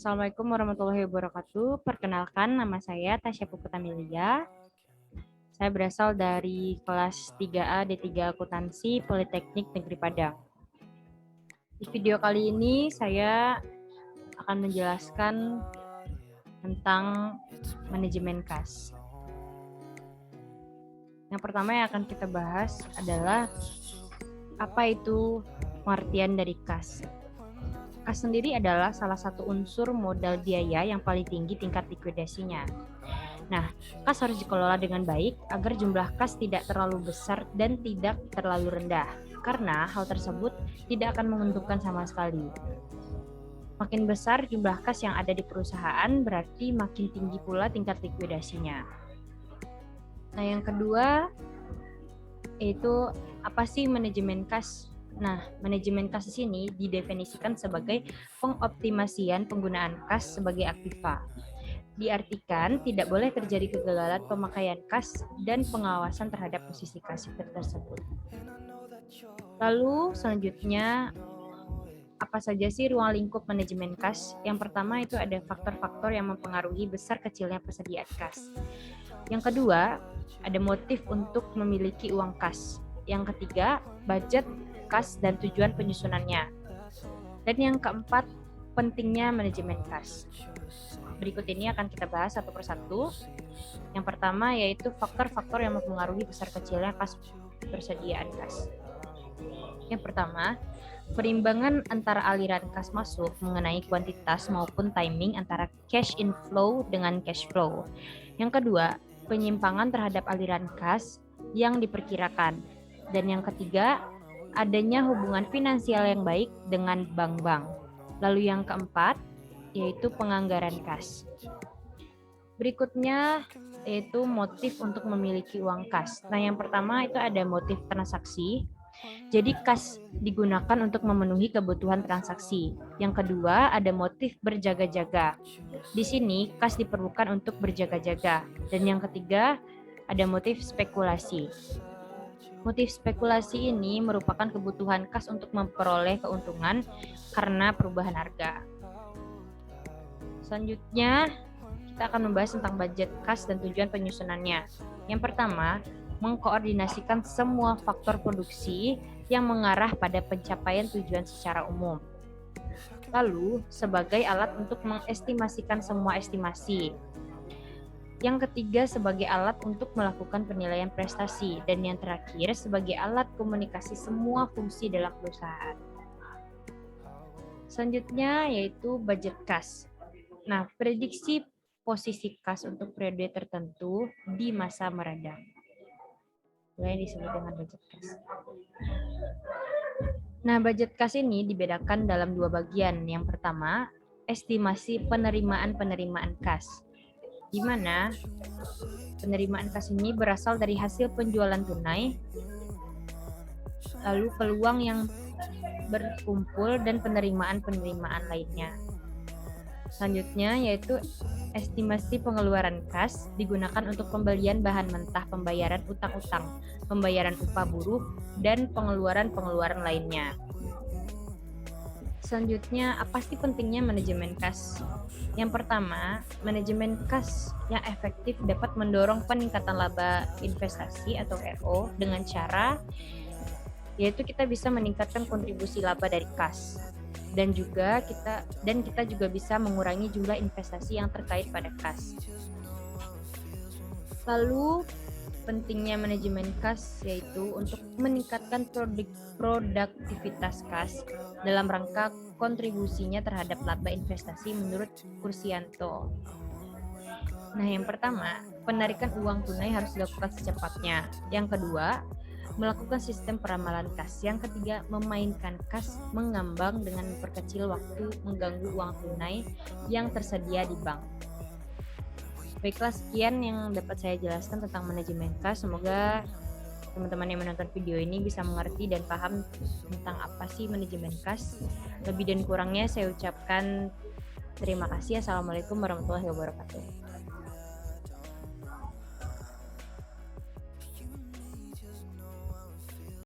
Assalamualaikum warahmatullahi wabarakatuh. Perkenalkan, nama saya Tasya Puputamilia. Saya berasal dari kelas 3A D3 Akuntansi Politeknik Negeri Padang. Di video kali ini saya akan menjelaskan tentang manajemen kas. Yang pertama yang akan kita bahas adalah apa itu pengertian dari kas. Kas sendiri adalah salah satu unsur modal biaya yang paling tinggi tingkat likuidasinya. Nah, kas harus dikelola dengan baik agar jumlah kas tidak terlalu besar dan tidak terlalu rendah, karena hal tersebut tidak akan menguntungkan sama sekali. Makin besar jumlah kas yang ada di perusahaan, berarti makin tinggi pula tingkat likuidasinya. Nah, yang kedua, yaitu apa sih manajemen kas? Nah, manajemen kas di sini didefinisikan sebagai pengoptimasian penggunaan kas sebagai aktiva. Diartikan tidak boleh terjadi kegagalan pemakaian kas dan pengawasan terhadap posisi kas tersebut. Lalu selanjutnya, apa saja sih ruang lingkup manajemen kas? Yang pertama itu ada faktor-faktor yang mempengaruhi besar kecilnya persediaan kas. Yang kedua, ada motif untuk memiliki uang kas. Yang ketiga, budget kas dan tujuan penyusunannya. Dan yang keempat, pentingnya manajemen kas. Berikut ini akan kita bahas satu persatu. Yang pertama yaitu faktor-faktor yang mempengaruhi besar kecilnya kas persediaan kas. Yang pertama, perimbangan antara aliran kas masuk mengenai kuantitas maupun timing antara cash inflow dengan cash flow. Yang kedua, penyimpangan terhadap aliran kas yang diperkirakan. Dan yang ketiga, adanya hubungan finansial yang baik dengan bank-bank. Lalu yang keempat, yaitu penganggaran kas. Berikutnya, yaitu motif untuk memiliki uang kas. Nah, yang pertama itu ada motif transaksi. Jadi kas digunakan untuk memenuhi kebutuhan transaksi. Yang kedua, ada motif berjaga-jaga. Di sini kas diperlukan untuk berjaga-jaga. Dan yang ketiga, ada motif spekulasi. Motif spekulasi ini merupakan kebutuhan kas untuk memperoleh keuntungan karena perubahan harga. Selanjutnya, kita akan membahas tentang budget kas dan tujuan penyusunannya. Yang pertama, mengkoordinasikan semua faktor produksi yang mengarah pada pencapaian tujuan secara umum. Lalu, sebagai alat untuk mengestimasikan semua estimasi. Yang ketiga, sebagai alat untuk melakukan penilaian prestasi. Dan yang terakhir, sebagai alat komunikasi semua fungsi dalam perusahaan. Selanjutnya, yaitu budget kas. Nah, prediksi posisi kas untuk periode tertentu di masa meredam. Yang disebut dengan budget kas. Nah, budget kas ini dibedakan dalam dua bagian. Yang pertama, estimasi penerimaan kas, di mana penerimaan kas ini berasal dari hasil penjualan tunai, lalu peluang yang berkumpul dan penerimaan lainnya. Selanjutnya yaitu estimasi pengeluaran kas, digunakan untuk pembelian bahan mentah, pembayaran utang-utang, pembayaran upah buruh, dan pengeluaran lainnya. Selanjutnya, apa sih pentingnya manajemen kas? Yang pertama, manajemen kas yang efektif dapat mendorong peningkatan laba investasi atau RO dengan cara yaitu kita bisa meningkatkan kontribusi laba dari kas. Dan kita juga bisa mengurangi jumlah investasi yang terkait pada kas. Lalu pentingnya manajemen kas yaitu untuk meningkatkan produktivitas kas dalam rangka kontribusinya terhadap laba investasi menurut Kursianto. Nah, yang pertama, penarikan uang tunai harus dilakukan secepatnya. Yang kedua, melakukan sistem peramalan kas. Yang ketiga, memainkan kas mengambang dengan memperkecil waktu mengganggu uang tunai yang tersedia di bank. Baiklah, sekian yang dapat saya jelaskan tentang manajemen kas. Semoga teman-teman yang menonton video ini bisa mengerti dan paham tentang apa sih manajemen kas. Lebih dan kurangnya saya ucapkan terima kasih. Assalamualaikum warahmatullahi wabarakatuh.